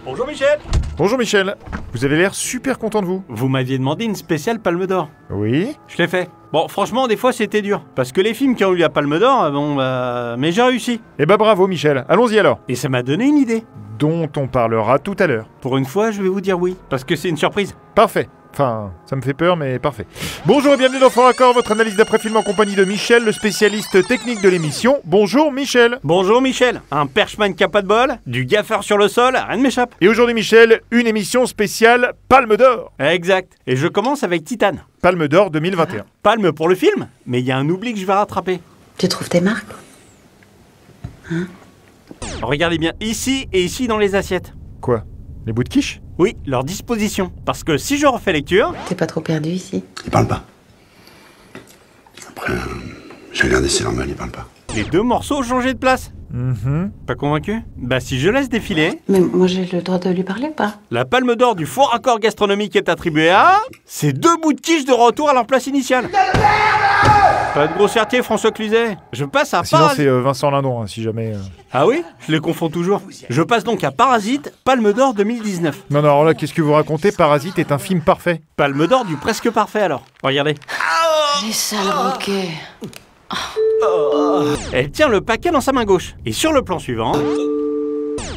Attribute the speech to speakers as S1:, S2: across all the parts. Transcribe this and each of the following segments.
S1: Bonjour Michel.
S2: Bonjour Michel, vous avez l'air super content de vous.
S1: Vous m'aviez demandé une spéciale Palme d'Or.
S2: Oui.
S1: Je l'ai fait. Bon, franchement, des fois c'était dur. Parce que les films qui ont eu la Palme d'Or, mais j'ai réussi.
S2: Eh bah bravo Michel, allons-y alors.
S1: Et ça m'a donné une idée.
S2: Dont on parlera tout à l'heure.
S1: Pour une fois, je vais vous dire oui. Parce que c'est une surprise.
S2: Parfait. Enfin, ça me fait peur, mais parfait. Bonjour et bienvenue dans Fort Accord, votre analyse d'après-film en compagnie de Michel, le spécialiste technique de l'émission. Bonjour Michel.
S1: Bonjour Michel. Un perchman qui a pas de bol, du gaffeur sur le sol, rien ne m'échappe.
S2: Et aujourd'hui Michel, une émission spéciale Palme d'Or.
S1: Exact. Et je commence avec Titane.
S2: Palme d'Or 2021.
S1: Palme pour le film, mais il y a un oubli que je vais rattraper.
S3: Tu trouves tes marques?
S1: Regardez bien, ici et ici dans les assiettes.
S2: Quoi? Les bouts de quiche?
S1: Oui, leur disposition. Parce que si je refais lecture...
S3: T'es pas trop perdu ici?
S4: Il parle pas. Après, j'ai regardé, c'est normal, il parle pas.
S1: Les deux morceaux ont changé de place. Pas convaincu? Bah si je laisse défiler...
S3: Mais moi j'ai le droit de lui parler ou pas?
S1: La Palme d'Or du fort accord gastronomique est attribuée à... ces deux bouts de quiche de retour à leur place initiale. Pas de grossièreté, François Cluzet. Je passe à
S2: Sinon
S1: Parasite...
S2: c'est Vincent Lindon, hein, si jamais...
S1: Ah oui? Je les confonds toujours. Je passe donc à Parasite, Palme d'Or 2019.
S2: Non, non, alors là, qu'est-ce que vous racontez? Parasite est un film parfait.
S1: Palme d'Or du presque parfait alors. Regardez.
S3: Les sales roquets.
S1: Elle tient le paquet dans sa main gauche. Et sur le plan suivant...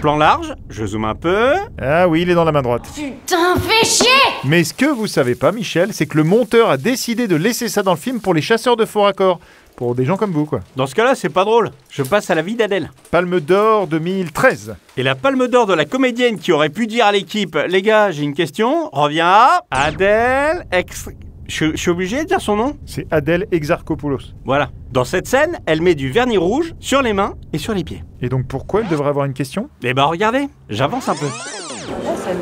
S1: plan large, je zoome un peu...
S2: Ah oui, il est dans la main droite.
S3: Putain, fais chier!
S2: Mais ce que vous savez pas, Michel, c'est que le monteur a décidé de laisser ça dans le film pour les chasseurs de faux raccords. Pour des gens comme vous, quoi.
S1: Dans ce cas-là, c'est pas drôle. Je passe à la vie d'Adèle.
S2: Palme d'Or 2013.
S1: Et la Palme d'Or de la comédienne qui aurait pu dire à l'équipe « Les gars, j'ai une question », revient à Adèle Je suis obligé de dire son nom?
S2: C'est Adèle Exarchopoulos.
S1: Voilà. Dans cette scène, elle met du vernis rouge sur les mains et sur les pieds.
S2: Et donc pourquoi elle devrait avoir une question?
S1: Eh ben regardez, j'avance un peu.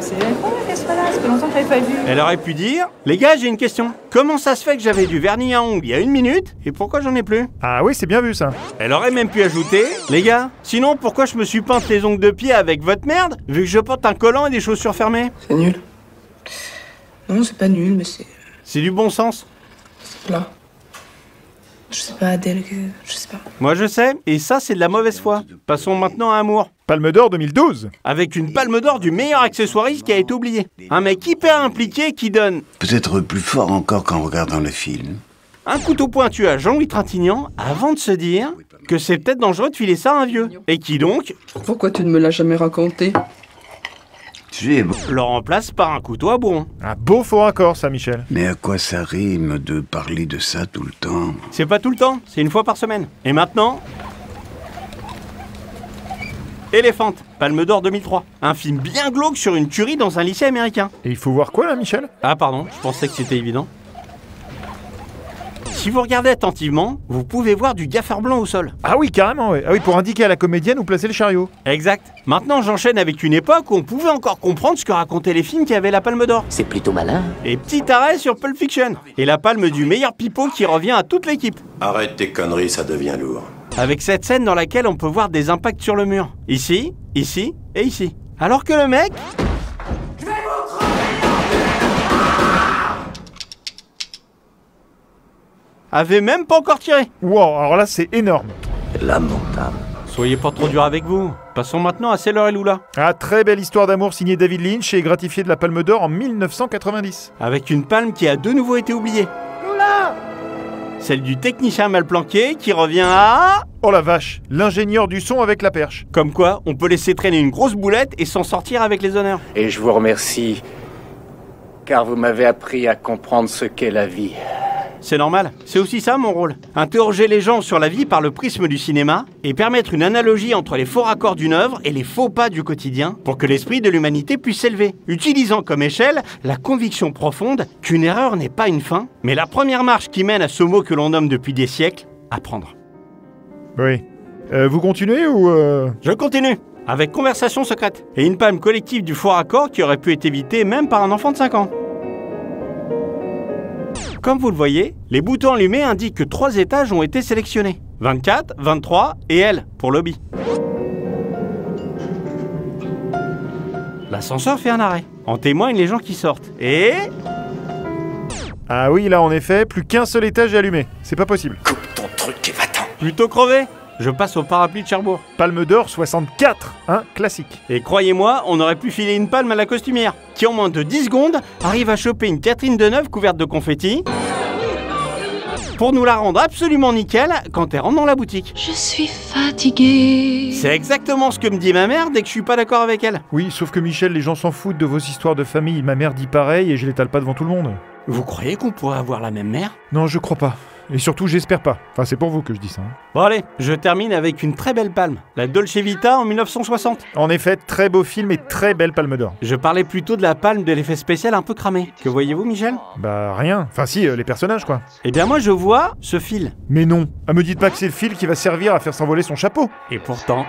S5: C'est incroyable qu'elle soit là, ça fait longtemps que je l'avais pas vue.
S1: Elle aurait pu dire « Les gars, j'ai une question. Comment ça se fait que j'avais du vernis à ongles il y a 1 minute et pourquoi j'en ai plus ?»
S2: Ah oui, c'est bien vu ça.
S1: Elle aurait même pu ajouter « Les gars, sinon pourquoi je me suis peinte les ongles de pied avec votre merde vu que je porte un collant et des chaussures fermées ?»
S5: C'est nul. Non, c'est pas nul, mais c'est
S1: C'est du bon sens.
S5: plat. Je sais pas, Adèle, je sais pas.
S1: Moi je sais, et ça c'est de la mauvaise foi. Passons maintenant à Amour.
S2: Palme d'Or 2012.
S1: Avec une Palme d'Or du meilleur accessoiriste qui a été oublié. Un mec hyper impliqué qui donne
S4: Peut-être plus fort encore qu'en regardant le film.
S1: un couteau pointu à Jean-Louis Trintignant avant de se dire que c'est peut-être dangereux de filer ça à un vieux. Et qui donc
S5: Pourquoi tu ne me l'as jamais raconté?
S4: Tu es bon.
S1: le remplace par un couteau à bourron.
S2: Un beau faux raccord, ça, Michel.
S4: Mais à quoi ça rime de parler de ça tout le temps?
S1: C'est pas tout le temps, c'est une fois par semaine. Et maintenant... Elephant, Palme d'Or 2003. Un film bien glauque sur une tuerie dans un lycée américain.
S2: Et il faut voir quoi là, Michel?
S1: Ah pardon, je pensais que c'était évident. Si vous regardez attentivement, vous pouvez voir du gaffeur blanc au sol.
S2: Ah oui, carrément, ouais. Ah oui, pour indiquer à la comédienne où placer le chariot.
S1: Exact. Maintenant, j'enchaîne avec une époque où on pouvait encore comprendre ce que racontaient les films qui avaient la Palme d'Or.
S6: C'est plutôt malin.
S1: Et petit arrêt sur Pulp Fiction. Et la palme du meilleur pipeau qui revient à toute l'équipe.
S7: Arrête tes conneries, ça devient lourd.
S1: Avec cette scène dans laquelle on peut voir des impacts sur le mur. Ici, ici et ici. Alors que le mec... avait même pas encore tiré.
S2: Wow, alors là, c'est énorme.
S6: Lamentable.
S1: Soyez pas trop dur avec vous. Passons maintenant à Sailor et Lula.
S2: Ah, très belle histoire d'amour signée David Lynch et gratifiée de la Palme d'Or en 1990.
S1: Avec une palme qui a de nouveau été oubliée. Lula! Celle du technicien mal planqué qui revient à...
S2: Oh la vache, l'ingénieur du son avec la perche.
S1: Comme quoi, on peut laisser traîner une grosse boulette et s'en sortir avec les honneurs.
S6: Et je vous remercie, car vous m'avez appris à comprendre ce qu'est la vie.
S1: C'est normal, c'est aussi ça mon rôle. Interroger les gens sur la vie par le prisme du cinéma et permettre une analogie entre les faux raccords d'une œuvre et les faux pas du quotidien pour que l'esprit de l'humanité puisse s'élever, utilisant comme échelle la conviction profonde qu'une erreur n'est pas une fin, mais la première marche qui mène à ce mot que l'on nomme depuis des siècles, apprendre.
S2: Oui. Vous continuez ou
S1: Je continue, avec Conversation secrète et une palme collective du faux raccord qui aurait pu être évitée même par un enfant de 5 ans. Comme vous le voyez, les boutons allumés indiquent que 3 étages ont été sélectionnés. 24, 23 et L pour lobby. L'ascenseur fait un arrêt. En témoignent les gens qui sortent. Et...
S2: Ah oui, là en effet, plus qu'un seul étage est allumé. C'est pas possible.
S6: Coupe ton truc et va-t'en.
S1: plutôt crevé. je passe au parapluie de Cherbourg.
S2: Palme d'or 64, hein, classique.
S1: Et croyez-moi, on aurait pu filer une palme à la costumière, qui en moins de 10 secondes arrive à choper une Catherine Deneuve couverte de confettis pour nous la rendre absolument nickel quand elle rentre dans la boutique.
S3: Je suis fatiguée.
S1: C'est exactement ce que me dit ma mère dès que je suis pas d'accord avec elle.
S2: Oui, sauf que Michel, les gens s'en foutent de vos histoires de famille. Ma mère dit pareil et je l'étale pas devant tout le monde.
S1: Vous croyez qu'on pourrait avoir la même mère?
S2: Non, je crois pas. Et surtout, j'espère pas. Enfin, c'est pour vous que je dis ça. Hein.
S1: Bon allez, je termine avec une très belle palme, la Dolce Vita en 1960.
S2: En effet, très beau film et très belle palme d'or.
S1: Je parlais plutôt de la palme de l'effet spécial un peu cramé. Que voyez-vous, Michel?
S2: Bah, rien. Enfin, si, les personnages, quoi.
S1: Eh bien moi je vois ce fil.
S2: Mais non. Ah, me dites pas que c'est le fil qui va servir à faire s'envoler son chapeau.
S1: Et pourtant...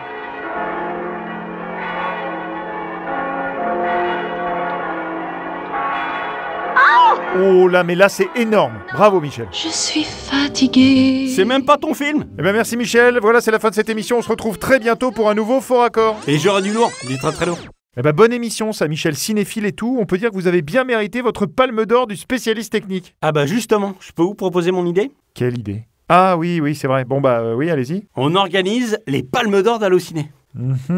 S2: Oh là, mais là, c'est énorme. Bravo, Michel.
S3: Je suis fatiguée.
S1: C'est même pas ton film.
S2: Eh ben, merci, Michel. Voilà, c'est la fin de cette émission. On se retrouve très bientôt pour un nouveau Faux Raccord.
S1: Et j'aurai du lourd, du très très lourd.
S2: Eh ben, bonne émission, ça, Michel, cinéphile et tout. On peut dire que vous avez bien mérité votre palme d'or du spécialiste technique.
S1: Ah bah justement, je peux vous proposer mon idée?
S2: Quelle idée? Ah oui, oui, c'est vrai. Bon bah oui, allez-y.
S1: On organise les palmes d'or d'Allociné.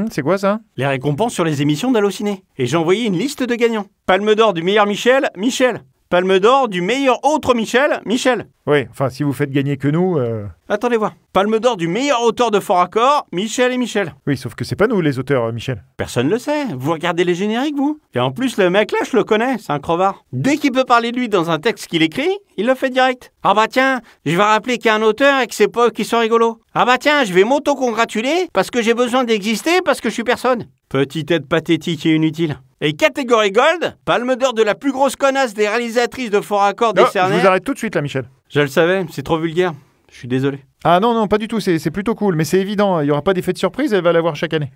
S2: C'est quoi ça?
S1: Les récompenses sur les émissions d'Allociné. Et j'ai envoyé une liste de gagnants. Palme d'or du meilleur Michel, Michel. Palme d'or du meilleur autre Michel, Michel.
S2: Oui, enfin, si vous faites gagner que nous...
S1: Attendez voir. Palme d'or du meilleur auteur de Faux Raccord, Michel et Michel.
S2: Oui, sauf que c'est pas nous les auteurs, Michel.
S1: Personne le sait. Vous regardez les génériques, vous? Et en plus, le mec là, je le connais, c'est un crevard. Dès qu'il peut parler de lui dans un texte qu'il écrit, il le fait direct. Ah bah tiens, je vais rappeler qu'il y a un auteur et que c'est pas qui sont rigolos. Ah bah tiens, je vais m'auto-congratuler parce que j'ai besoin d'exister parce que je suis personne. Petite aide pathétique et inutile. Et catégorie Gold, palme d'or de la plus grosse connasse des réalisatrices de Faux Raccord décernée.
S2: Je vous arrête tout de suite là, Michel.
S1: Je le savais, c'est trop vulgaire. Je suis désolé.
S2: Ah non, non, pas du tout, c'est plutôt cool, mais c'est évident, il y aura pas d'effet de surprise, elle va l'avoir chaque année.